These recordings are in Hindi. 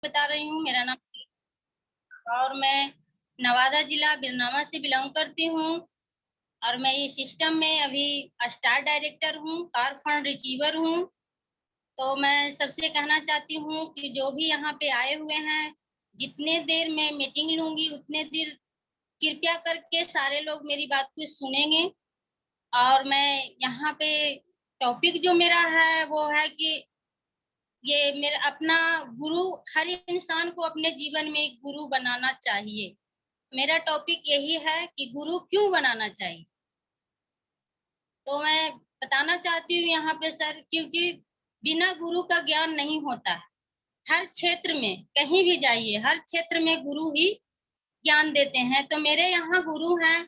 बता रही हूँ। मेरा नाम और मैं नवादा जिला बिरनावा से बिलोंग करती हूँ और मैं इस सिस्टम में अभी स्टार डायरेक्टर हूँ, कार फंड रिसीवर हूँ। तो मैं सबसे कहना चाहती हूँ कि जो भी यहाँ पे आए हुए हैं, जितने देर मैं मीटिंग लूँगी उतने देर कृपया करके सारे लोग मेरी बात को सुनेंगे। और मैं यहाँ पे टॉपिक जो मेरा है वो है कि ये मेरा अपना गुरु, हर इंसान को अपने जीवन में एक गुरु बनाना चाहिए। मेरा टॉपिक यही है कि गुरु क्यों बनाना चाहिए। तो मैं बताना चाहती हूँ यहाँ पे सर, क्योंकि बिना गुरु का ज्ञान नहीं होता है। हर क्षेत्र में कहीं भी जाइए, हर क्षेत्र में गुरु ही ज्ञान देते हैं। तो मेरे यहाँ गुरु हैं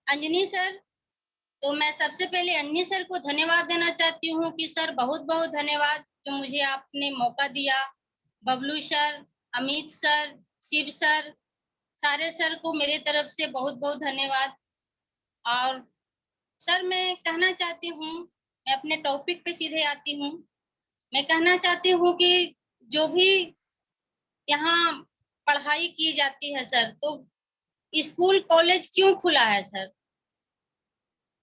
अंजनी सर। तो मैं सबसे पहले अंजनी सर को धन्यवाद देना चाहती हूँ कि सर बहुत बहुत धन्यवाद जो मुझे आपने मौका दिया। Bablu sir, Amit sir, Shiv sir, सारे सर को मेरे तरफ से बहुत बहुत धन्यवाद। और सर मैं कहना चाहती हूँ, मैं अपने टॉपिक पे सीधे आती हूँ। मैं कहना चाहती हूँ कि जो भी यहाँ पढ़ाई की जाती है सर, तो स्कूल कॉलेज क्यों खुला है सर?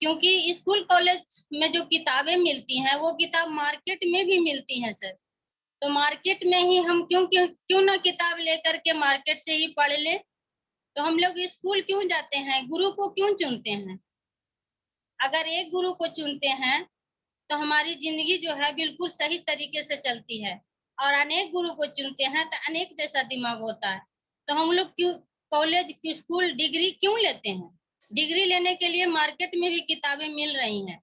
क्योंकि स्कूल कॉलेज में जो किताबें मिलती हैं वो किताब मार्केट में भी मिलती हैं सर। तो मार्केट में ही हम क्यों क्यों क्यों ना किताब लेकर के मार्केट से ही पढ़ ले। तो हम लोग स्कूल क्यों जाते हैं, गुरु को क्यों चुनते हैं? अगर एक गुरु को चुनते हैं तो हमारी जिंदगी जो है बिल्कुल सही तरीके से चलती है। और अनेक गुरु को चुनते हैं तो अनेक जैसा दिमाग होता है। तो हम लोग क्यों कॉलेज स्कूल डिग्री क्यों लेते हैं? डिग्री लेने के लिए मार्केट में भी किताबें मिल रही हैं।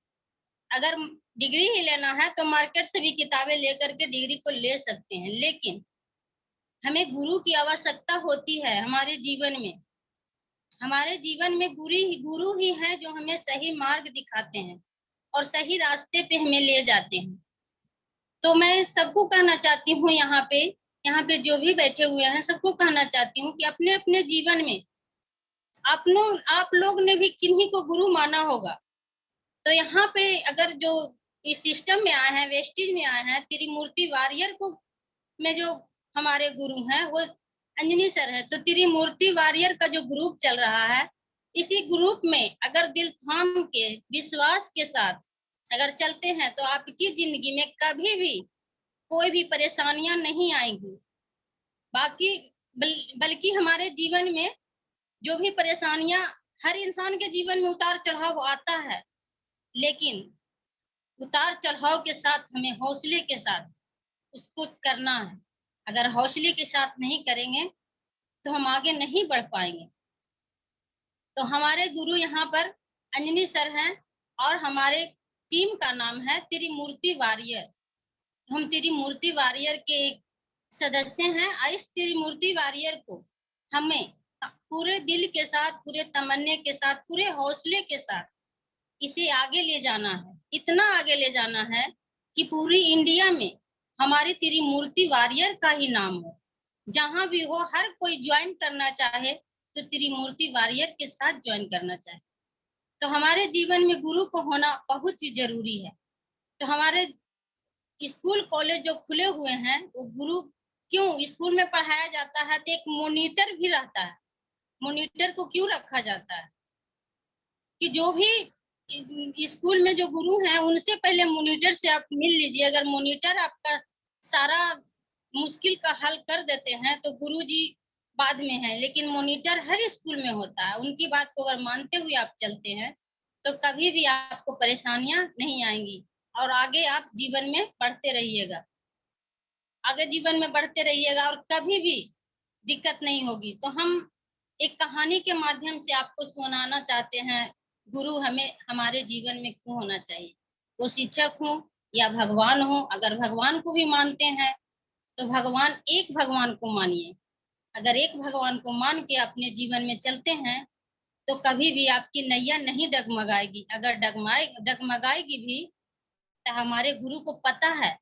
अगर डिग्री ही लेना है तो मार्केट से भी किताबें लेकर के डिग्री को ले सकते हैं, लेकिन हमें गुरु की आवश्यकता होती है हमारे जीवन में। हमारे जीवन में गुरु ही है जो हमें सही मार्ग दिखाते हैं और सही रास्ते पे हमें ले जाते हैं। तो मैं सबको कहना चाहती हूँ यहाँ पे जो भी बैठे हुए हैं सबको कहना चाहती हूँ कि अपने अपने जीवन में आप लोग ने भी किन्हीं को गुरु माना होगा। तो यहाँ पे अगर जो इस सिस्टम में आए हैं, वेस्टेज में आए हैं, त्रिमूर्ति वॉरियर को में जो हमारे गुरु हैं वो अंजनी सर है। तो त्रिमूर्ति वॉरियर का जो ग्रुप चल रहा है, इसी ग्रुप में अगर दिल थाम के विश्वास के साथ अगर चलते हैं तो आपकी जिंदगी में कभी भी कोई भी परेशानियां नहीं आएंगी। बाकी बल्कि हमारे जीवन में जो भी परेशानियां, हर इंसान के जीवन में उतार चढ़ाव आता है, लेकिन उतार चढ़ाव के साथ हमें हौसले के साथ उसको करना है। अगर हौसले के साथ नहीं करेंगे तो हम आगे नहीं बढ़ पाएंगे। तो हमारे गुरु यहाँ पर अंजनी सर हैं और हमारे टीम का नाम है त्रिमूर्ति वॉरियर। हम त्रिमूर्ति वॉरियर के सदस्य हैं। इस त्रिमूर्ति वॉरियर को हमें पूरे दिल के साथ, पूरे तमन्ने के साथ, पूरे हौसले के साथ इसे आगे ले जाना है। इतना आगे ले जाना है कि पूरी इंडिया में हमारी त्रिमूर्ति वॉरियर का ही नाम हो। जहां भी हो हर कोई ज्वाइन करना चाहे तो त्रिमूर्ति वॉरियर के साथ ज्वाइन करना चाहे। तो हमारे जीवन में गुरु को होना बहुत ही जरूरी है। तो हमारे स्कूल कॉलेज जो खुले हुए हैं वो गुरु क्यों, स्कूल में पढ़ाया जाता है तो एक मॉनिटर भी रहता है। मॉनिटर को क्यों रखा जाता है कि जो भी स्कूल में जो गुरु हैं उनसे पहले मॉनिटर से आप मिल लीजिए। अगर मॉनिटर आपका सारा मुश्किल का हल कर देते हैं तो गुरुजी बाद में है, लेकिन मॉनिटर हर स्कूल में होता है। उनकी बात को अगर मानते हुए आप चलते हैं तो कभी भी आपको परेशानियां नहीं आएंगी और आगे आप जीवन में बढ़ते रहिएगा। आगे जीवन में बढ़ते रहिएगा और कभी भी दिक्कत नहीं होगी। तो हम एक कहानी के माध्यम से आपको सुनाना चाहते हैं गुरु हमें हमारे जीवन में क्यों होना चाहिए। वो शिक्षक हो या भगवान हो, अगर भगवान को भी मानते हैं तो भगवान, एक भगवान को मानिए। अगर एक भगवान को मान के अपने जीवन में चलते हैं तो कभी भी आपकी नैया नहीं डगमगाएगी। अगर डगमगाएगी भी तो हमारे गुरु को पता है,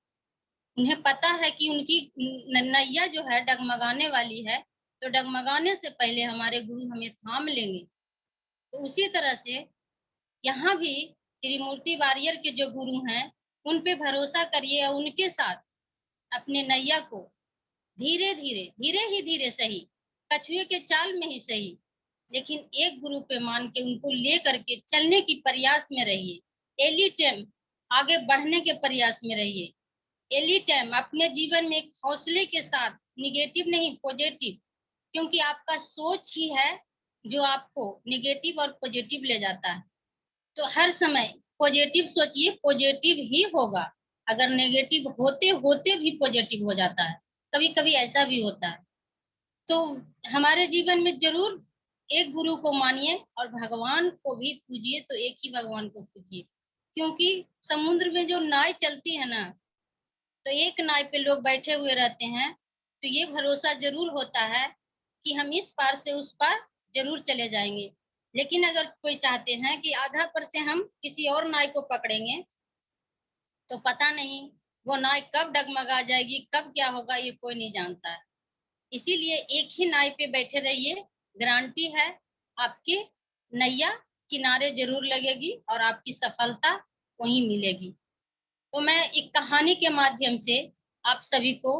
उन्हें पता है कि उनकी नैया जो है डगमगाने वाली है, तो डगमगाने से पहले हमारे गुरु हमें थाम लेंगे। तो उसी तरह से यहाँ भी त्रिमूर्ति वॉरियर के जो गुरु हैं उन पे भरोसा करिए और उनके साथ अपने नैया को धीरे धीरे, धीरे सही, कछुए के चाल में ही सही, लेकिन एक गुरु पे मान के उनको ले करके चलने की प्रयास में रहिए। एनी टाइम आगे बढ़ने के प्रयास में रहिए। एनी टाइम अपने जीवन में एक हौसले के साथ, निगेटिव नहीं पॉजिटिव, क्योंकि आपका सोच ही है जो आपको निगेटिव और पॉजिटिव ले जाता है। तो हर समय पॉजिटिव सोचिए, पॉजिटिव ही होगा। अगर नेगेटिव होते होते भी पॉजिटिव हो जाता है, कभी कभी ऐसा भी होता है। तो हमारे जीवन में जरूर एक गुरु को मानिए और भगवान को भी पूजिए, तो एक ही भगवान को पूजिए, क्योंकि समुद्र में जो नाव चलती है ना, तो एक नाव पे लोग बैठे हुए रहते हैं, तो ये भरोसा जरूर होता है कि हम इस पार से उस पार जरूर चले जाएंगे। लेकिन अगर कोई चाहते हैं कि आधा पर से हम किसी और नाव को पकड़ेंगे, तो पता नहीं वो नाव कब डगमगा जाएगी, कब क्या होगा, ये कोई नहीं जानता है। इसीलिए एक ही नाव पे बैठे रहिए, गारंटी है आपकी नैया किनारे जरूर लगेगी और आपकी सफलता वहीं मिलेगी। तो मैं एक कहानी के माध्यम से आप सभी को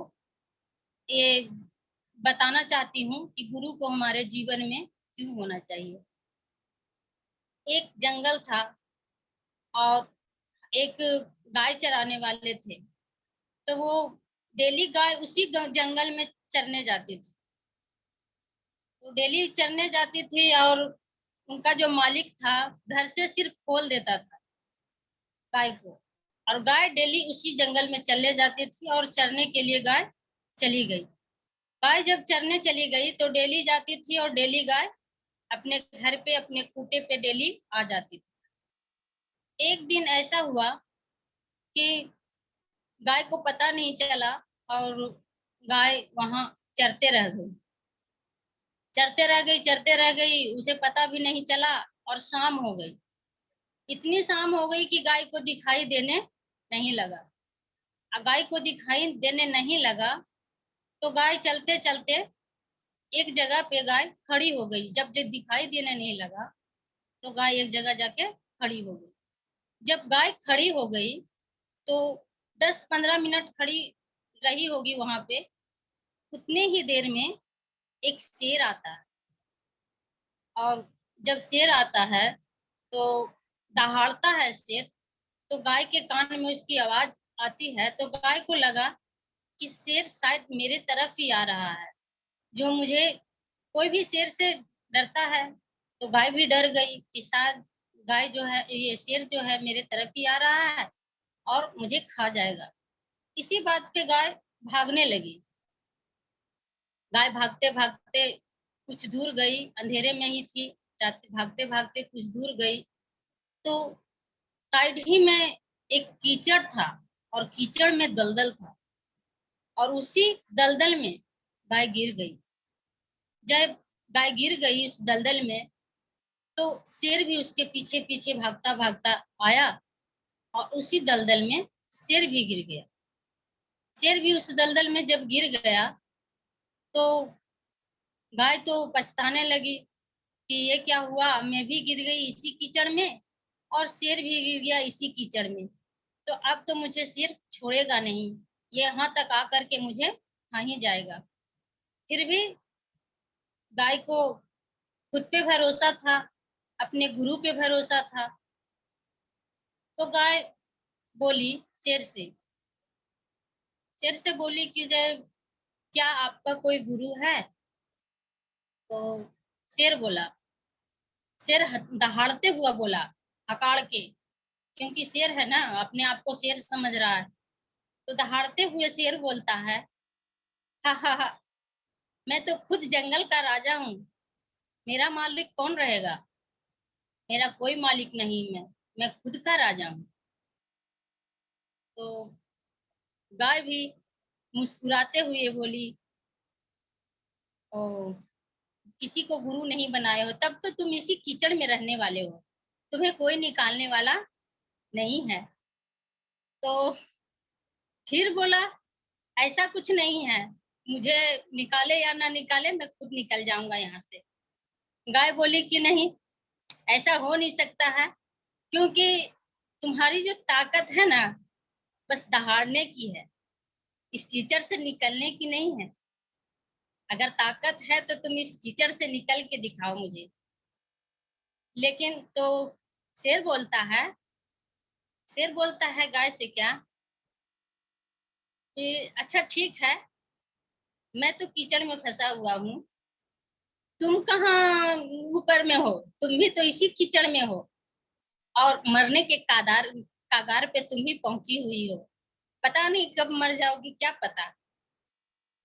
ये बताना चाहती हूँ कि गुरु को हमारे जीवन में क्यों होना चाहिए। एक जंगल था और एक गाय चराने वाले थे, तो वो डेली गाय उसी जंगल में चरने जाती थी। तो डेली चरने जाती थी और उनका जो मालिक था घर से सिर्फ खोल देता था गाय को, और गाय डेली उसी जंगल में चले जाती थी और चरने के लिए गाय चली गई। गाय जब चरने चली गई तो डेली जाती थी और डेली गाय अपने घर पे, अपने खूटे पे डेली आ जाती थी। एक दिन ऐसा हुआ कि गाय को पता नहीं चला और गाय वहां चरते रह गई, चरते रह गई, उसे पता भी नहीं चला और शाम हो गई। इतनी शाम हो गई कि गाय को दिखाई देने नहीं लगा। गाय को दिखाई देने नहीं लगा तो गाय चलते चलते एक जगह पे गाय खड़ी हो गई। जब जब दिखाई देने नहीं लगा तो गाय एक जगह जाके खड़ी हो गई। जब गाय खड़ी हो गई तो 10-15 मिनट खड़ी रही होगी वहां पे। उतने ही देर में एक शेर आता है, और जब शेर आता है तो दहाड़ता है शेर, तो गाय के कान में उसकी आवाज आती है, तो गाय को लगा कि शेर शायद मेरे तरफ ही आ रहा है। जो मुझे, कोई भी शेर से डरता है, तो गाय भी डर गई कि शायद गाय जो है, ये शेर जो है मेरे तरफ ही आ रहा है और मुझे खा जाएगा। इसी बात पे गाय भागने लगी। गाय भागते भागते कुछ दूर गई, अंधेरे में ही थी, जाते भागते भागते कुछ दूर गई तो साइड ही में एक कीचड़ था और कीचड़ में दलदल था, और उसी दलदल में गाय गिर गई। जब गाय गिर गई इस दलदल में, तो शेर भी उसके पीछे पीछे भागता भागता आया और उसी दलदल में शेर भी गिर गया। शेर भी उस दलदल में जब गिर गया तो गाय तो पछताने लगी कि ये क्या हुआ, मैं भी गिर गई इसी कीचड़ में और शेर भी गिर गया इसी कीचड़ में। तो अब तो मुझे शेर छोड़ेगा नहीं, ये यहाँ तक आकर के मुझे खा ही जाएगा। फिर भी गाय को खुद पे भरोसा था, अपने गुरु पे भरोसा था। तो गाय बोली शेर से, शेर से बोली कि जब क्या आपका कोई गुरु है? तो शेर बोला, शेर दहाड़ते हुआ बोला, हकार के, क्योंकि शेर है ना, अपने आप को शेर समझ रहा है। तो दहाड़ते हुए शेर बोलता है, हा हा हा, मैं तो खुद जंगल का राजा हूँ, मेरा मालिक कौन रहेगा? मेरा कोई मालिक नहीं, मैं खुद का राजा हूँ। तो गाय भी मुस्कुराते हुए बोली, ओ, किसी को गुरु नहीं बनाए हो तब तो तुम इसी कीचड़ में रहने वाले हो, तुम्हें कोई निकालने वाला नहीं है। तो फिर बोला, ऐसा कुछ नहीं है, मुझे निकाले या ना निकाले मैं खुद निकल जाऊंगा यहाँ से। गाय बोली कि नहीं, ऐसा हो नहीं सकता है, क्योंकि तुम्हारी जो ताकत है ना, बस दहाड़ने की है, इस कीचड़ से निकलने की नहीं है। अगर ताकत है तो तुम इस कीचड़ से निकल के दिखाओ मुझे। लेकिन तो शेर बोलता है, शेर बोलता है गाय से क्या कि अच्छा ठीक है, मैं तो कीचड़ में फंसा हुआ हूँ, तुम कहाँ ऊपर में हो, तुम भी तो इसी कीचड़ में हो और मरने के कागार पे तुम भी पहुंची हुई हो, पता नहीं कब मर जाओगी क्या पता।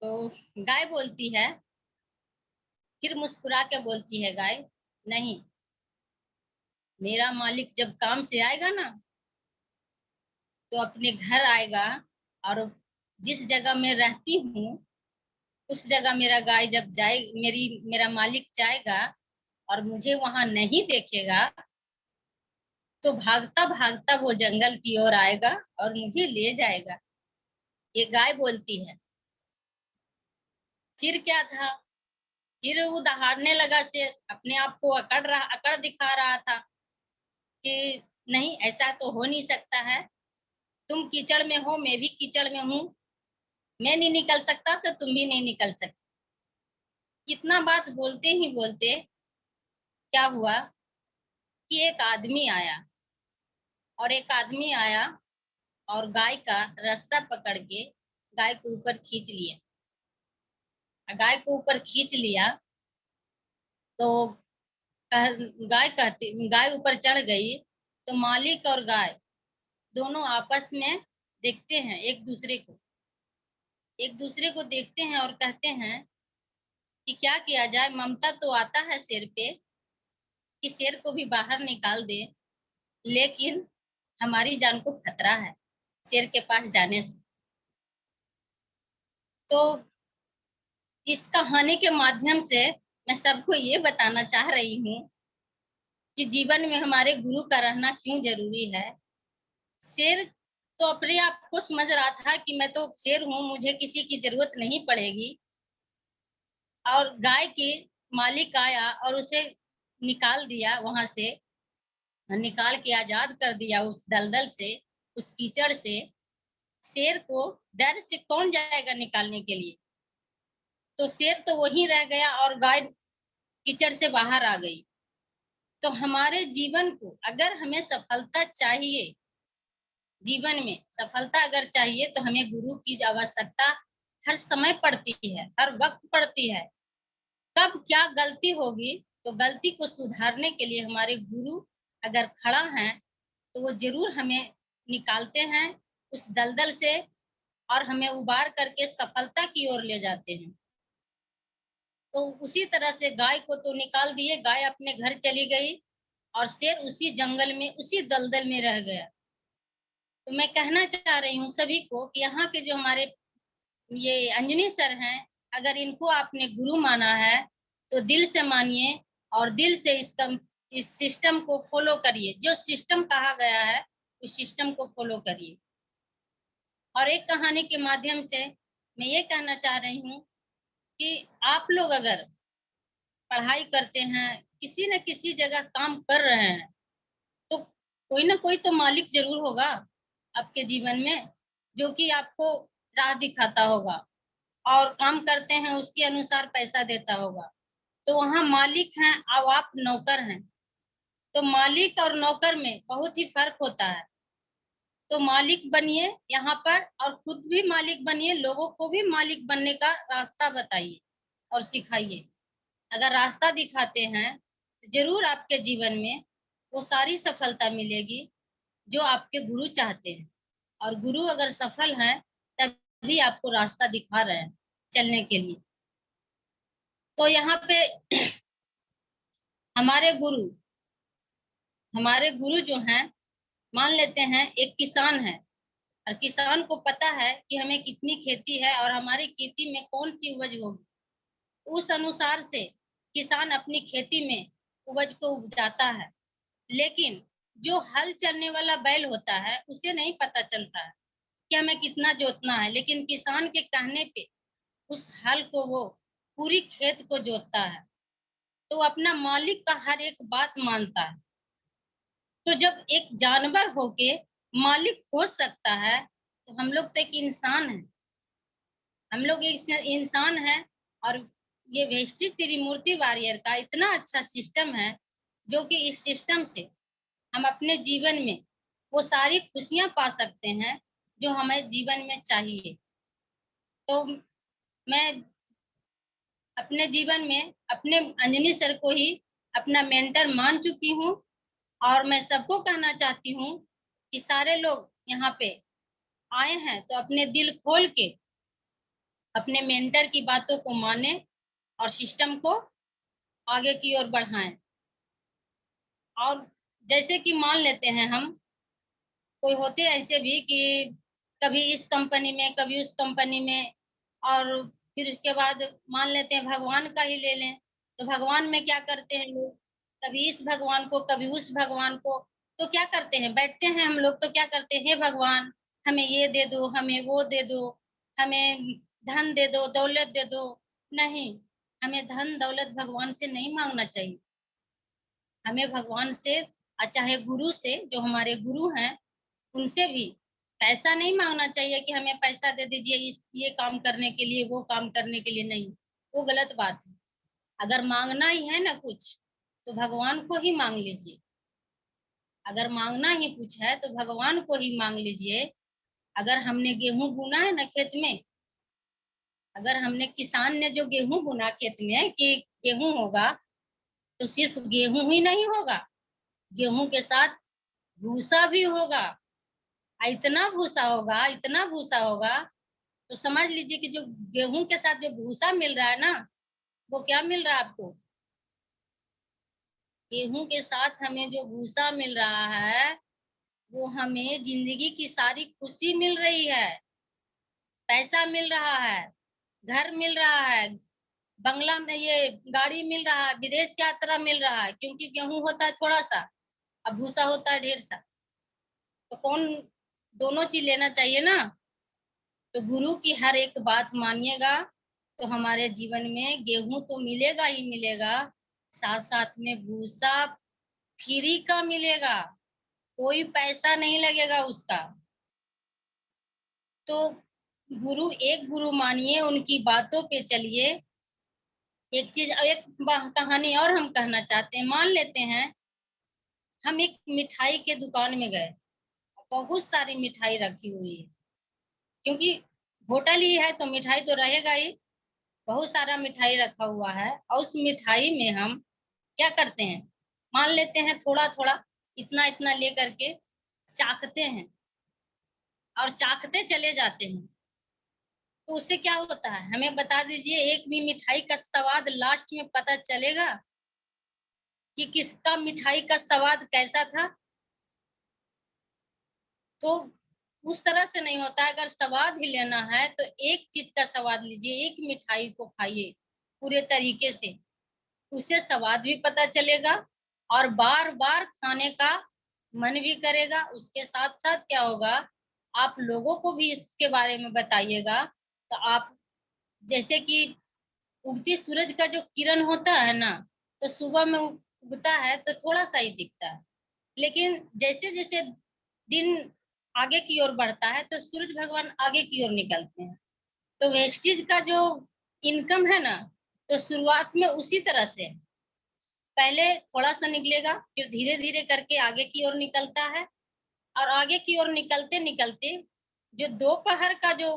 तो गाय बोलती है, फिर मुस्कुरा के बोलती है गाय, नहीं, मेरा मालिक जब काम से आएगा ना तो अपने घर आएगा और जिस जगह मैं रहती हूँ उस जगह मेरा गाय जब जाए मेरा मालिक जाएगा और मुझे वहां नहीं देखेगा तो भागता भागता वो जंगल की ओर आएगा और मुझे ले जाएगा। ये गाय बोलती है। फिर क्या था, फिर वो दहाड़ने लगा, शेर अपने आप को अकड़ दिखा रहा था कि नहीं, ऐसा तो हो नहीं सकता है, तुम कीचड़ में हो, मैं भी कीचड़ में हूँ, मैं नहीं निकल सकता तो तुम भी नहीं निकल सकते। इतना बात बोलते ही बोलते क्या हुआ कि एक आदमी आया और गाय का रास्ता पकड़ के गाय को ऊपर खींच लिया। गाय को ऊपर खींच लिया तो गाय ऊपर चढ़ गई तो मालिक और गाय दोनों आपस में देखते हैं, एक दूसरे को देखते हैं और कहते हैं कि क्या किया जाए, ममता तो आता है शेर पे कि शेर को भी बाहर निकाल दे, लेकिन हमारी जान को खतरा है शेर के पास जाने से। तो इस कहानी के माध्यम से मैं सबको ये बताना चाह रही हूँ कि जीवन में हमारे गुरु का रहना क्यों जरूरी है। शेर तो अपने आप को समझ रहा था कि मैं तो शेर हूँ, मुझे किसी की जरूरत नहीं पड़ेगी, और गाय के मालिक आया और उसे निकाल दिया वहां से, निकाल के आजाद कर दिया उस दलदल से, उस कीचड़ से। शेर को डर से कौन जाएगा निकालने के लिए, तो शेर तो वहीं रह गया और गाय कीचड़ से बाहर आ गई। तो हमारे जीवन को अगर हमें सफलता चाहिए, जीवन में सफलता अगर चाहिए तो हमें गुरु की आवश्यकता हर समय पड़ती है, हर वक्त पड़ती है। कब क्या गलती होगी तो गलती को सुधारने के लिए हमारे गुरु अगर खड़ा है तो वो जरूर हमें निकालते हैं उस दलदल से और हमें उबार करके सफलता की ओर ले जाते हैं। तो उसी तरह से गाय को तो निकाल दिए, गाय अपने घर चली गई और शेर उसी जंगल में उसी दलदल में रह गया। तो मैं कहना चाह रही हूँ सभी को कि यहाँ के जो हमारे ये अंजनी सर हैं, अगर इनको आपने गुरु माना है तो दिल से मानिए और दिल से इस सिस्टम को फॉलो करिए, जो सिस्टम कहा गया है उस सिस्टम को फॉलो करिए। और एक कहानी के माध्यम से मैं ये कहना चाह रही हूँ कि आप लोग अगर पढ़ाई करते हैं, किसी न किसी जगह काम कर रहे हैं, तो कोई ना कोई तो मालिक जरूर होगा आपके जीवन में, जो कि आपको राह दिखाता होगा और काम करते हैं उसके अनुसार पैसा देता होगा। तो वहाँ मालिक हैं और आप नौकर हैं। तो मालिक और नौकर में बहुत ही फर्क होता है। तो मालिक बनिए यहाँ पर और खुद भी मालिक बनिए, लोगों को भी मालिक बनने का रास्ता बताइए और सिखाइए। अगर रास्ता दिखाते हैं तो जरूर आपके जीवन में वो सारी सफलता मिलेगी जो आपके गुरु चाहते हैं। और गुरु अगर सफल हैं तभी आपको रास्ता दिखा रहे हैं चलने के लिए। तो यहाँ पे हमारे गुरु हमारे गुरु जो हैं, मान लेते हैं एक किसान है और किसान को पता है कि हमें कितनी खेती है और हमारी खेती में कौन सी उपज होगी, उस अनुसार से किसान अपनी खेती में उपज को उपजाता है। लेकिन जो हल चलने वाला बैल होता है उसे नहीं पता चलता है कि हमें कितना जोतना है, लेकिन किसान के कहने पे उस हल को वो पूरी खेत को जोतता है। तो अपना मालिक का हर एक बात मानता है। तो जब एक जानवर होके मालिक हो सकता है तो हम लोग तो एक इंसान है, हम लोग एक इंसान है और ये वेस्टिज त्रिमूर्ति वॉरियर का इतना अच्छा सिस्टम है, जो कि इस सिस्टम से हम अपने जीवन में वो सारी खुशियां पा सकते हैं जो हमें जीवन में चाहिए। तो मैं अपने जीवन में अपने अंजनी सर को ही अपना मेंटर मान चुकी हूँ, और मैं सबको कहना चाहती हूँ कि सारे लोग यहाँ पे आए हैं तो अपने दिल खोल के अपने मेंटर की बातों को माने और सिस्टम को आगे की ओर बढ़ाएं। और जैसे कि मान लेते हैं हम, कोई होते ऐसे भी कि कभी इस कंपनी में कभी उस कंपनी में, और फिर उसके बाद मान लेते हैं भगवान का ही ले लें, तो भगवान में क्या करते हैं लोग, कभी इस भगवान को कभी उस भगवान को, तो क्या करते हैं, बैठते हैं हम लोग तो क्या करते हैं, हे भगवान हमें ये दे दो, हमें वो दे दो, हमें धन दे दो, दौलत दे दो। नहीं, हमें धन दौलत भगवान से नहीं मांगना चाहिए। हमें भगवान से, चाहे गुरु से, जो हमारे गुरु हैं उनसे भी पैसा नहीं मांगना चाहिए कि हमें पैसा दे दीजिए इस ये काम करने के लिए, वो काम करने के लिए। नहीं, वो गलत बात है। अगर मांगना ही है ना कुछ, तो भगवान को ही मांग लीजिए। अगर मांगना ही कुछ है तो भगवान को ही मांग लीजिए। अगर हमने गेहूं बुना है ना खेत में, अगर हमने किसान ने जो गेहूं बुना खेत में कि गेहूं होगा, तो सिर्फ गेहूं ही नहीं होगा, गेहूं के साथ भूसा भी होगा। इतना भूसा होगा, इतना भूसा होगा, तो समझ लीजिए कि जो गेहूं के साथ जो भूसा मिल रहा है ना, वो क्या मिल रहा है आपको, गेहूं के साथ हमें जो भूसा मिल रहा है, वो हमें जिंदगी की सारी खुशी मिल रही है, पैसा मिल रहा है, घर मिल रहा है, बंगला में ये गाड़ी मिल रहा है, विदेश यात्रा मिल रहा है, क्योंकि गेहूं होता है थोड़ा सा, अब भूसा होता है ढेर सा। तो कौन, दोनों चीज लेना चाहिए ना। तो गुरु की हर एक बात मानिएगा, तो हमारे जीवन में गेहूं तो मिलेगा ही मिलेगा, साथ साथ में भूसा फ्री का मिलेगा, कोई पैसा नहीं लगेगा उसका। तो गुरु, एक गुरु मानिए, उनकी बातों पे चलिए। एक चीज, एक कहानी और हम कहना चाहते हैं। मान लेते हैं हम एक मिठाई के दुकान में गए, बहुत सारी मिठाई रखी हुई है, क्योंकि होटल ही है तो मिठाई तो रहेगा ही, बहुत सारा मिठाई रखा हुआ है। और उस मिठाई में हम क्या करते हैं, मान लेते हैं थोड़ा थोड़ा, इतना इतना ले करके चाखते हैं और चाखते चले जाते हैं। तो उससे क्या होता है, हमें बता दीजिए, एक भी मिठाई का स्वाद लास्ट में पता चलेगा कि किसका मिठाई का स्वाद कैसा था? तो उस तरह से नहीं होता है। अगर स्वाद ही लेना है तो एक चीज का स्वाद लीजिए, एक मिठाई को खाइए पूरे तरीके से, उससे स्वाद भी पता चलेगा और बार बार खाने का मन भी करेगा। उसके साथ साथ क्या होगा, आप लोगों को भी इसके बारे में बताइएगा। तो आप, जैसे कि उगती सूरज का जो किरण होता है ना, तो सुबह में उगता है तो थोड़ा सा ही दिखता है, लेकिन जैसे जैसे दिन आगे की ओर बढ़ता है तो सूरज भगवान आगे की ओर निकलते हैं। तो वेस्टिज का जो इनकम है ना, तो शुरुआत में उसी तरह से पहले थोड़ा सा निकलेगा, फिर धीरे धीरे करके आगे की ओर निकलता है, और आगे की ओर निकलते निकलते जो दोपहर का जो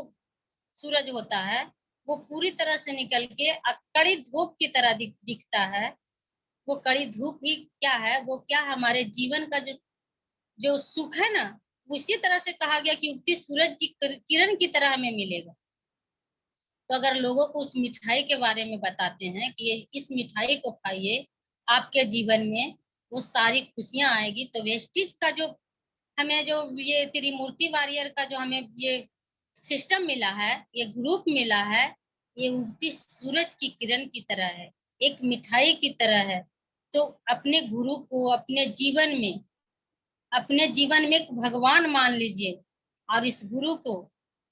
सूरज होता है, वो पूरी तरह से निकल के कड़ी धूप की तरह दिखता है। वो कड़ी धूप ही क्या है, वो क्या हमारे जीवन का जो जो सुख है ना, उसी तरह से कहा गया कि उगती सूरज की किरण की तरह हमें मिलेगा। तो अगर लोगों को उस मिठाई के बारे में बताते हैं कि इस मिठाई को खाइए, आपके जीवन में वो सारी खुशियां आएगी। तो वेस्टिज का जो हमें जो ये त्रिमूर्ति वॉरियर का जो हमें ये सिस्टम मिला है, ये ग्रुप मिला है, ये उगती सूरज की किरण की तरह है, एक मिठाई की तरह है। तो अपने गुरु को अपने जीवन में एक भगवान मान लीजिए, और इस गुरु को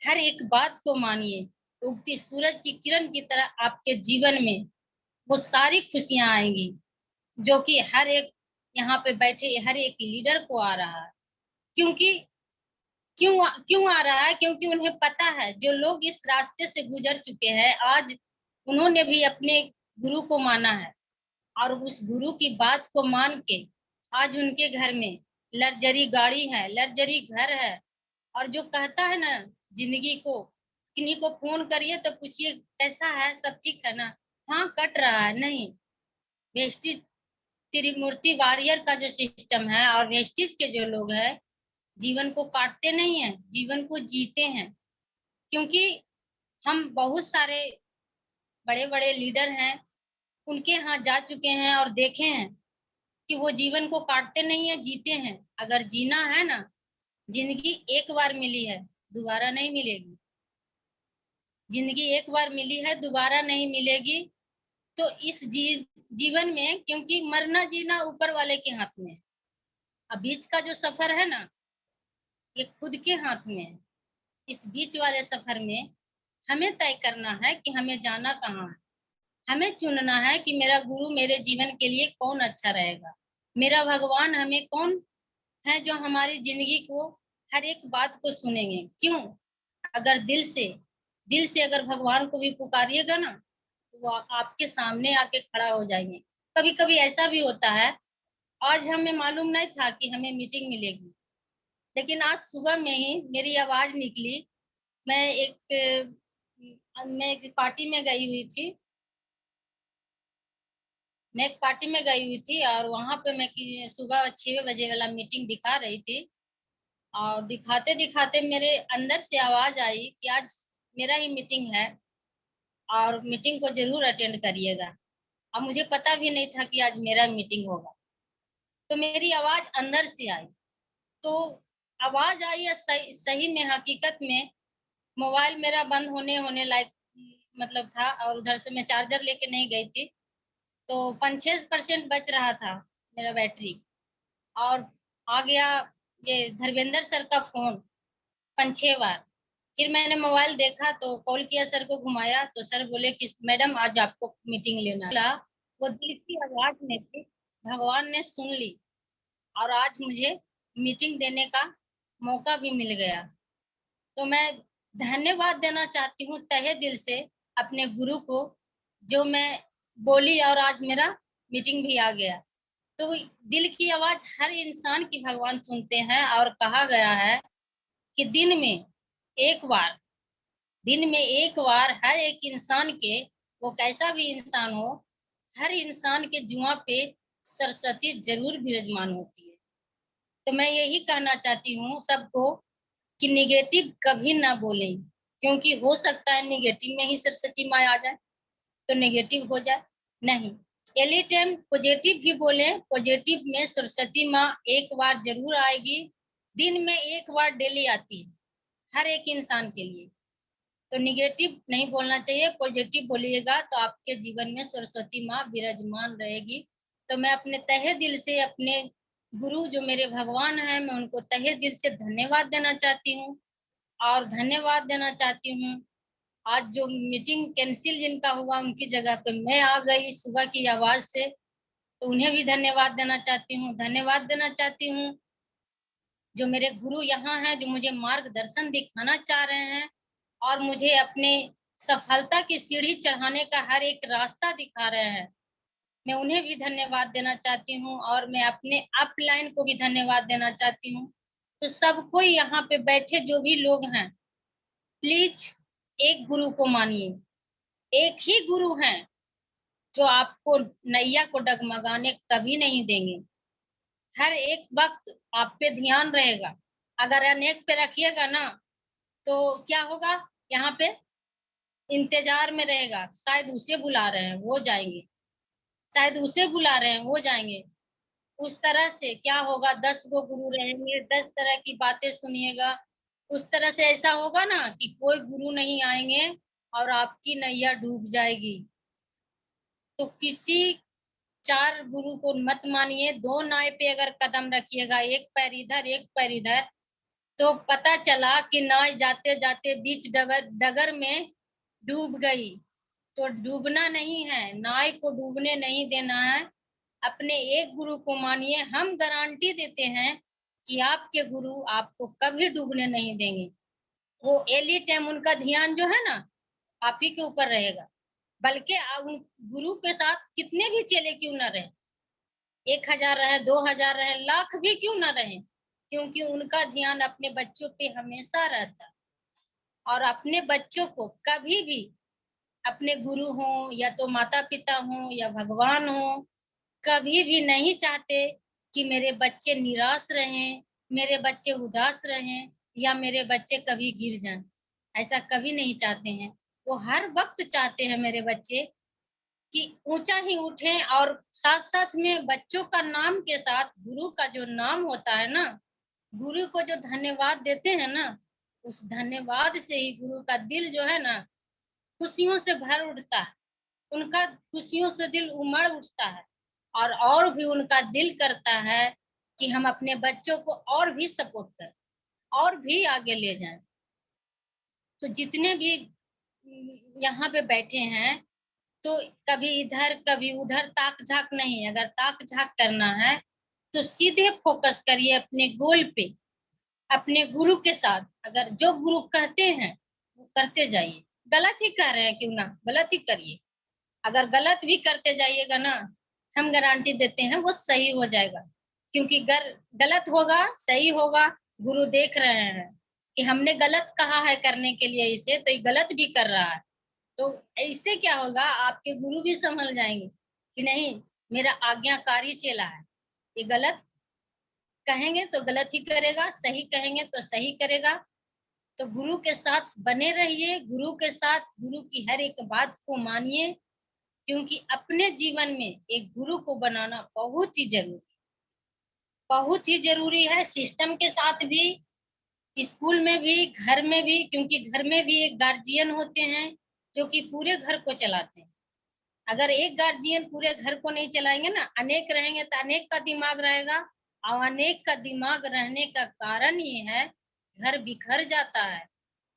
हर एक बात को मानिए। उगती सूरज की किरण की तरह आपके जीवन में वो सारी खुशियां आएंगी, जो कि हर एक यहाँ पे बैठे हर एक लीडर को आ रहा है। क्योंकि क्यों आ रहा है, क्योंकि उन्हें पता है, जो लोग इस रास्ते से गुजर चुके हैं, आज उन्होंने भी अपने गुरु को माना है और उस गुरु की बात को मान के आज उनके घर में लग्जरी गाड़ी है, लग्जरी घर है। और जो कहता है ना जिंदगी को, किन्हीं को फोन करिए तो पूछिए कैसा है, सब ठीक है ना? हाँ, कट रहा है नहीं। वेस्टिज त्रिमूर्ति वॉरियर का जो सिस्टम है और वेस्टिज के जो लोग हैं, जीवन को काटते नहीं है, जीवन को जीते हैं। क्योंकि हम बहुत सारे बड़े बड़े लीडर हैं, उनके यहाँ जा चुके हैं और देखे हैं कि वो जीवन को काटते नहीं है, जीते हैं। अगर जीना है ना, जिंदगी एक बार मिली है, दोबारा नहीं मिलेगी। जिंदगी एक बार मिली है, दोबारा नहीं मिलेगी। तो इस जीवन में, क्योंकि मरना जीना ऊपर वाले के हाथ में है। अब बीच का जो सफर है ना, ये खुद के हाथ में है। इस बीच वाले सफर में हमें तय करना है कि हमें जाना कहाँ है। हमें चुनना है कि मेरा गुरु मेरे जीवन के लिए कौन अच्छा रहेगा, मेरा भगवान हमें कौन है जो हमारी जिंदगी को हर एक बात को सुनेंगे। क्यों? अगर दिल से अगर भगवान को भी पुकारिएगा ना, तो वो आपके सामने आके खड़ा हो जाएंगे। कभी कभी ऐसा भी होता है, आज हमें मालूम नहीं था कि हमें मीटिंग मिलेगी, लेकिन आज सुबह में ही मेरी आवाज निकली। मैं एक मैं एक पार्टी में गई हुई थी। मैं एक पार्टी में गई हुई थी और वहां पे मैं सुबह 6 बजे वाला मीटिंग दिखा रही थी। और दिखाते दिखाते मेरे अंदर से आवाज आई कि आज मेरा ही मीटिंग है और मीटिंग को जरूर अटेंड करिएगा। अब मुझे पता भी नहीं था कि आज मेरा मीटिंग होगा। तो मेरी आवाज अंदर से आई। तो आवाज आई या सही में हकीकत में मोबाइल मेरा बंद होने होने लायक मतलब था और उधर से मैं चार्जर लेके नहीं गई थी। तो 5-6% बच रहा था मेरा बैटरी। और आ गया ये धर्मेंद्र सर का फोन 5-6 बार। फिर मैंने मोबाइल देखा तो कॉल किया, सर को घुमाया तो सर बोले कि मैडम आज आपको मीटिंग लेना है। वो दिल की आवाज में थी, भगवान ने सुन ली और आज मुझे मीटिंग देने का मौका भी मिल गया। तो मैं धन्यवाद देना चाहती हूँ तहे दिल से अपने गुरु को, जो मैं बोली और आज मेरा मीटिंग भी आ गया। तो दिल की आवाज हर इंसान की भगवान सुनते हैं और कहा गया है कि एक बार दिन में एक बार हर एक इंसान के, वो कैसा भी इंसान हो, हर इंसान के जुआ पे सरस्वती जरूर विराजमान होती है। तो मैं यही कहना चाहती हूँ सबको कि निगेटिव कभी ना बोलें, क्योंकि हो सकता है निगेटिव में ही सरस्वती माँ आ जाए तो नेगेटिव हो जाए। नहीं, एनी टाइम पॉजिटिव भी बोले, पॉजिटिव में सरस्वती माँ एक बार जरूर आएगी। दिन में एक बार डेली आती है हर एक इंसान के लिए। तो निगेटिव नहीं बोलना चाहिए, पॉजिटिव बोलिएगा तो आपके जीवन में सरस्वती माँ विराजमान रहेगी। तो मैं अपने तहे दिल से अपने गुरु जो मेरे भगवान हैं, मैं उनको तहे दिल से धन्यवाद देना चाहती हूँ। और धन्यवाद देना चाहती हूँ आज जो मीटिंग कैंसिल जिनका हुआ उनकी जगह पे मैं आ गई सुबह की आवाज से, तो उन्हें भी धन्यवाद देना चाहती हूँ। धन्यवाद देना चाहती हूँ जो मेरे गुरु यहाँ हैं, जो मुझे मार्गदर्शन दिखाना चाह रहे हैं और मुझे अपने सफलता की सीढ़ी चढ़ाने का हर एक रास्ता दिखा रहे हैं। मैं उन्हें भी धन्यवाद देना चाहती हूँ और मैं अपने अपलाइन को भी धन्यवाद देना चाहती हूँ। तो सबको यहाँ पे बैठे जो भी लोग हैं, प्लीज एक गुरु को मानिए। एक ही गुरु हैं जो आपको नैया को डगमगाने कभी नहीं देंगे। हर एक वक्त आप पे ध्यान रहेगा। अगर अनेक पे रखिएगा ना, तो क्या होगा, यहाँ पे इंतजार में रहेगा, शायद उसे बुला रहे हैं वो जाएंगे, शायद उसे बुला रहे हैं वो जाएंगे। उस तरह से क्या होगा, 10 गो गुरु रहेंगे, 10 तरह की बातें सुनिएगा। उस तरह से ऐसा होगा ना कि कोई गुरु नहीं आएंगे और आपकी नैया डूब जाएगी। तो किसी 4 गुरु को मत मानिए। 2 नाव पे अगर कदम रखिएगा, एक पैर इधर एक पैर इधर, तो पता चला कि नाव जाते जाते बीच डगर में डूब गई। तो डूबना नहीं है, नाव को डूबने नहीं देना है। अपने एक गुरु को मानिए। हम गारंटी देते हैं कि आपके गुरु आपको कभी डूबने नहीं देंगे। वो एनी टाइम उनका ध्यान जो है ना, आप ही के ऊपर रहेगा। बल्कि उन गुरु के साथ कितने भी चेले क्यों न रहे, 1000 रहे, 2000 रहे, लाख भी क्यों न रहे, क्योंकि उनका ध्यान अपने बच्चों पे हमेशा रहता। और अपने बच्चों को कभी भी अपने गुरु हो या तो माता पिता हो या भगवान हो, कभी भी नहीं चाहते कि मेरे बच्चे निराश रहें, मेरे बच्चे उदास रहें या मेरे बच्चे कभी गिर जाएं। ऐसा कभी नहीं चाहते हैं। वो हर वक्त चाहते हैं मेरे बच्चे कि ऊंचा ही उठें, और साथ-साथ में बच्चों का नाम के साथ गुरु का जो नाम होता है ना, गुरु को जो धन्यवाद देते हैं ना, उस धन्यवाद से ही गुरु का दिल जो है ना, खुशियों से भर उठता है। उनका खुशियों से दिल उमड़ उठता है, और भी उनका दिल करता है कि हम अपने बच्चों को और भी सपोर्ट करें, और भी आगे ले जाएँ। तो जितने भी यहाँ पे बैठे हैं, तो कभी इधर कभी उधर ताक-झाँक नहीं। अगर ताक-झाँक करना है, तो सीधे फ़ोकस करिए अपने गोल पे, अपने गुरु के साथ। अगर जो गुरु कहते हैं, वो करते जाइए। गलत ही कह रहे हैं क्यों ना, गलत ही करिए। अगर गलत भी करते जाइएगा ना, हम गारंटी देते हैं वो सही हो जाएगा। क्योंकि गलत होगा, सही होगा, गुरु देख रहे हैं कि हमने गलत कहा है करने के लिए इसे, तो ये गलत भी कर रहा है। तो इससे क्या होगा, आपके गुरु भी संभल जाएँगे कि नहीं, मेरा आज्ञाकारी चेला है। ये गलत कहेंगे तो गलत ही करेगा, सही कहेंगे तो सही करेगा। तो गुरु के साथ बने रहिए, गुरु के साथ गुरु की हर एक बात को मानिए, क्योंकि अपने जीवन में एक गुरु को बनाना बहुत ही ज़रूरी है। सिस्टम के साथ भी, स्कूल में भी, घर में भी, क्योंकि घर में भी एक गार्जियन होते हैं, जो कि पूरे घर को चलाते हैं। अगर एक गार्जियन पूरे घर को नहीं चलाएँगे ना, अनेक रहेंगे तो अनेक का दिमाग रहेगा, और अनेक का दिमाग रहने का कारण ही है, घर बिखर जाता है,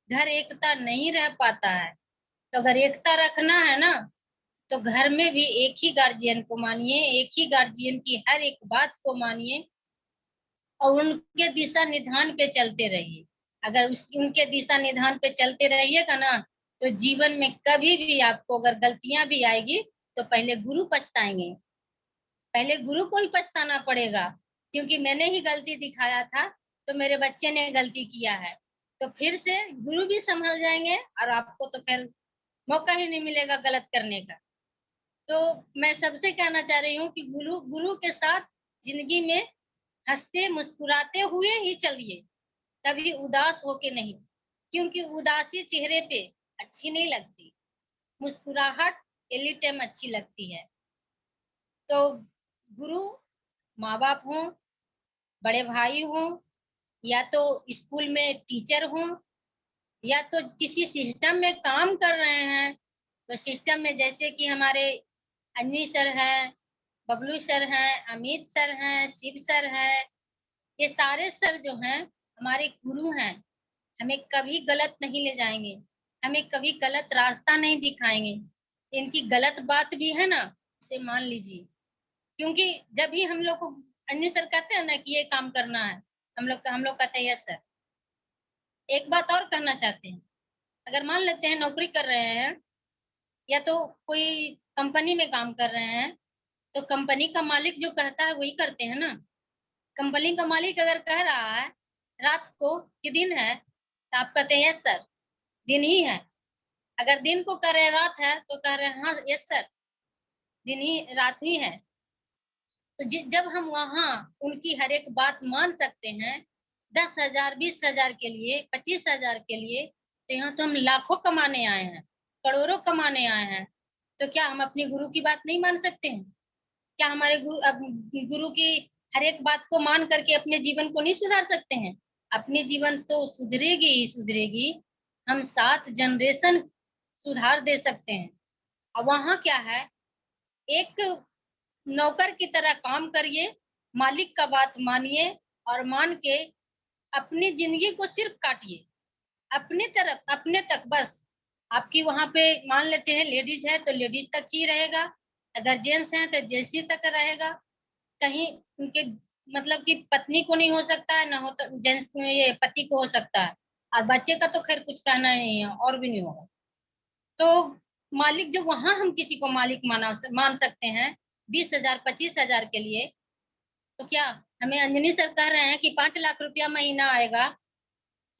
घर एकता नहीं रह पाता है। तो अगर एकता रखना है ना, तो घर में भी एक ही गार्जियन को मानिए, एक ही गार्जियन की हर एक बात को मानिए, और उनके दिशा निधान पे चलते रहिए। अगर उनके दिशा निधान पे चलते रहिएगा ना, तो जीवन में कभी भी आपको अगर गलतियाँ भी आएगी, तो पहले गुरु पछताएँगे। पहले गुरु को ही पछताना पड़ेगा, क्योंकि मैंने ही गलती दिखाया था, तो मेरे बच्चे ने गलती किया है। तो फिर से गुरु भी सँभल जाएँगे, और आपको तो ख़ैर मौका ही नहीं मिलेगा गलत करने का। तो मैं सबसे कहना चाह रही हूँ कि गुरु गुरु के साथ ज़िंदगी में हँसते मुस्कुराते हुए ही चलिए, कभी उदास होके नहीं, क्योंकि उदासी चेहरे पे अच्छी नहीं लगती, मुस्कुराहट एनी टाइम अच्छी लगती है। तो गुरु माँ-बाप हों, बड़े भाई हों, या तो स्कूल में टीचर हों, या तो किसी सिस्टम में काम कर रहे हैं, तो सिस्टम में जैसे कि हमारे अन्नी सर हैं, बबलू सर हैं, अमित सर हैं, शिव सर हैं, ये सारे सर जो हैं, हमारे गुरु हैं। हमें कभी गलत नहीं ले जाएँगे, हमें कभी गलत रास्ता नहीं दिखाएँगे। इनकी गलत बात भी है ना, उसे मान लीजिए। क्योंकि जब भी हम लोग को अन्य सर कहते हैं ना कि ये काम करना है, हम लोग कहते हैं यस सर। एक बात और कहना चाहते हैं, अगर मान लेते हैं नौकरी कर रहे हैं, या तो कोई कंपनी में काम कर रहे हैं, तो कंपनी का मालिक जो कहता है वही करते हैं ना। कंपनी का मालिक अगर कह रहा है रात को कि दिन है, तो आप कहते हैं यस सर, दिन ही है। अगर दिन को कह रहे हैं रात है, तो कह रहे हैं हाँ यस सर, दिन ही रात ही है। तो जब हम वहाँ उनकी हर एक बात मान सकते हैं, 10,000 20,000 के लिए, 25,000 के लिए, तो यहाँ तो हम लाखों कमाने आए हैं, करोड़ों कमाने आए हैं। तो क्या हम अपने गुरु की बात नहीं मान सकते हैं? क्या हमारे गुरु की हर एक बात को मान करके अपने जीवन को नहीं सुधार सकते हैं? अपने जीवन तो सुधरेगी ही सुधरेगी, हम 7 जनरेशन सुधार दे सकते हैं। अब वहाँ क्या है, एक नौकर की तरह काम करिए, मालिक का बात मानिए, और मान के अपनी ज़िंदगी को सिर्फ़ काटिए। अपने तरफ, अपने तक बस। आपकी वहाँ पे मान लेते हैं लेडीज़ है, तो लेडीज़ तक ही रहेगा। अगर जेंट्स हैं, तो जेंट्स ही तक रहेगा। कहीं उनके मतलब कि पत्नी को नहीं हो सकता है, ना हो तो जेंट्स ये पति को हो सकता है। और बच्चे का तो ख़ैर कुछ कहना ही नहीं है, और भी नहीं होगा। तो मालिक जो वहां हम किसी को मालिक मान सकते हैं 20,000 25,000 के लिए, तो क्या हमें अंजनी सर कह रहे हैं कि 5 लाख रुपया महीना आएगा,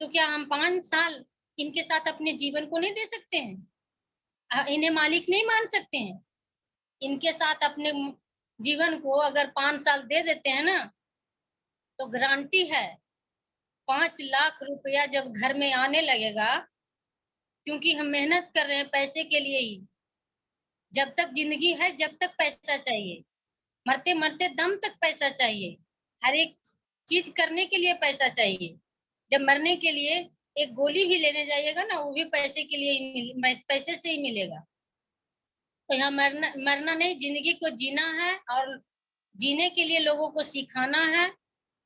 तो क्या हम 5 साल इनके साथ अपने जीवन को नहीं दे सकते हैं? इन्हें मालिक नहीं मान सकते हैं? इनके साथ अपने जीवन को अगर 5 साल दे देते हैं ना, तो गारंटी है 5 लाख रुपया जब घर में आने लगेगा, क्योंकि हम मेहनत कर रहे हैं पैसे के लिए ही। जब तक जिंदगी है, जब तक पैसा चाहिए, मरते-मरते दम तक पैसा चाहिए। हर एक चीज़ करने के लिए पैसा चाहिए। जब मरने के लिए एक गोली भी लेने जाइएगा ना, वो भी पैसे के लिए ही पैसे से ही मिलेगा। तो यहाँ मरना मरना नहीं, ज़िंदगी को जीना है और जीने के लिए लोगों को सिखाना है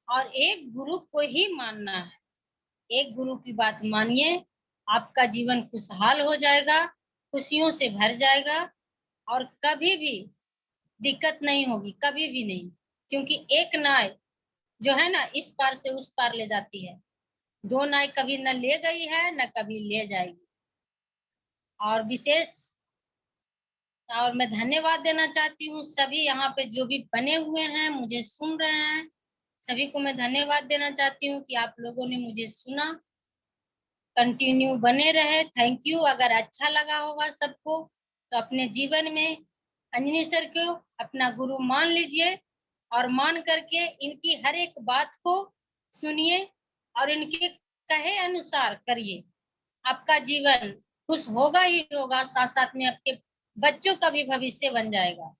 और एक गुरु को ही मानना है। एक गुरु की बात मानिए, आपका जीवन खुशहाल हो जाएगा, खुशियों से भर जाएगा और कभी भी दिक्कत नहीं होगी, कभी भी नहीं। क्योंकि एक नाव जो है ना इस पार से उस पार ले जाती है। 2 नाव कभी न ले गई है, न कभी ले जाएगी। और विशेष और मैं धन्यवाद देना चाहती हूँ सभी यहाँ पे जो भी बने हुए हैं, मुझे सुन रहे हैं, सभी को मैं धन्यवाद देना चाहती हूँ कि आप लोगों ने मुझे सुना। कंटिन्यू बने रहे, थैंक यू। अगर अच्छा लगा होगा सबको, तो अपने जीवन में अंजनी सर को अपना गुरु मान लीजिए और मान करके इनकी हर एक बात को सुनिए और इनके कहे अनुसार करिए। आपका जीवन खुश होगा ही होगा, साथ-साथ में आपके बच्चों का भी भविष्य बन जाएगा।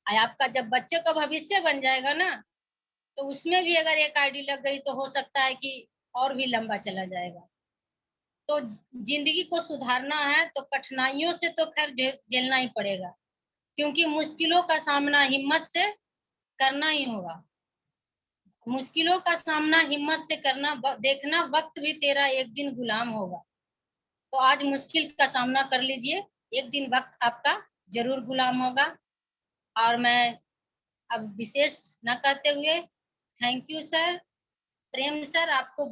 आपका जब बच्चों का भविष्य बन जाएगा ना, तो उसमें भी अगर एक आईडी लग गई तो हो सकता है कि और भी लंबा चला जाएगा। तो ज़िंदगी को सुधारना है तो कठिनाइयों से तो खैर झेलना ही पड़ेगा, क्योंकि मुश्किलों का सामना हिम्मत से करना ही होगा। मुश्किलों का सामना हिम्मत से करना, देखना वक़्त भी तेरा एक दिन गुलाम होगा। तो आज मुश्किल का सामना कर लीजिए, एक दिन वक़्त आपका ज़रूर गुलाम होगा। और मैं अब विशेष ना कहते हुए thank you sir, Prem sir आपको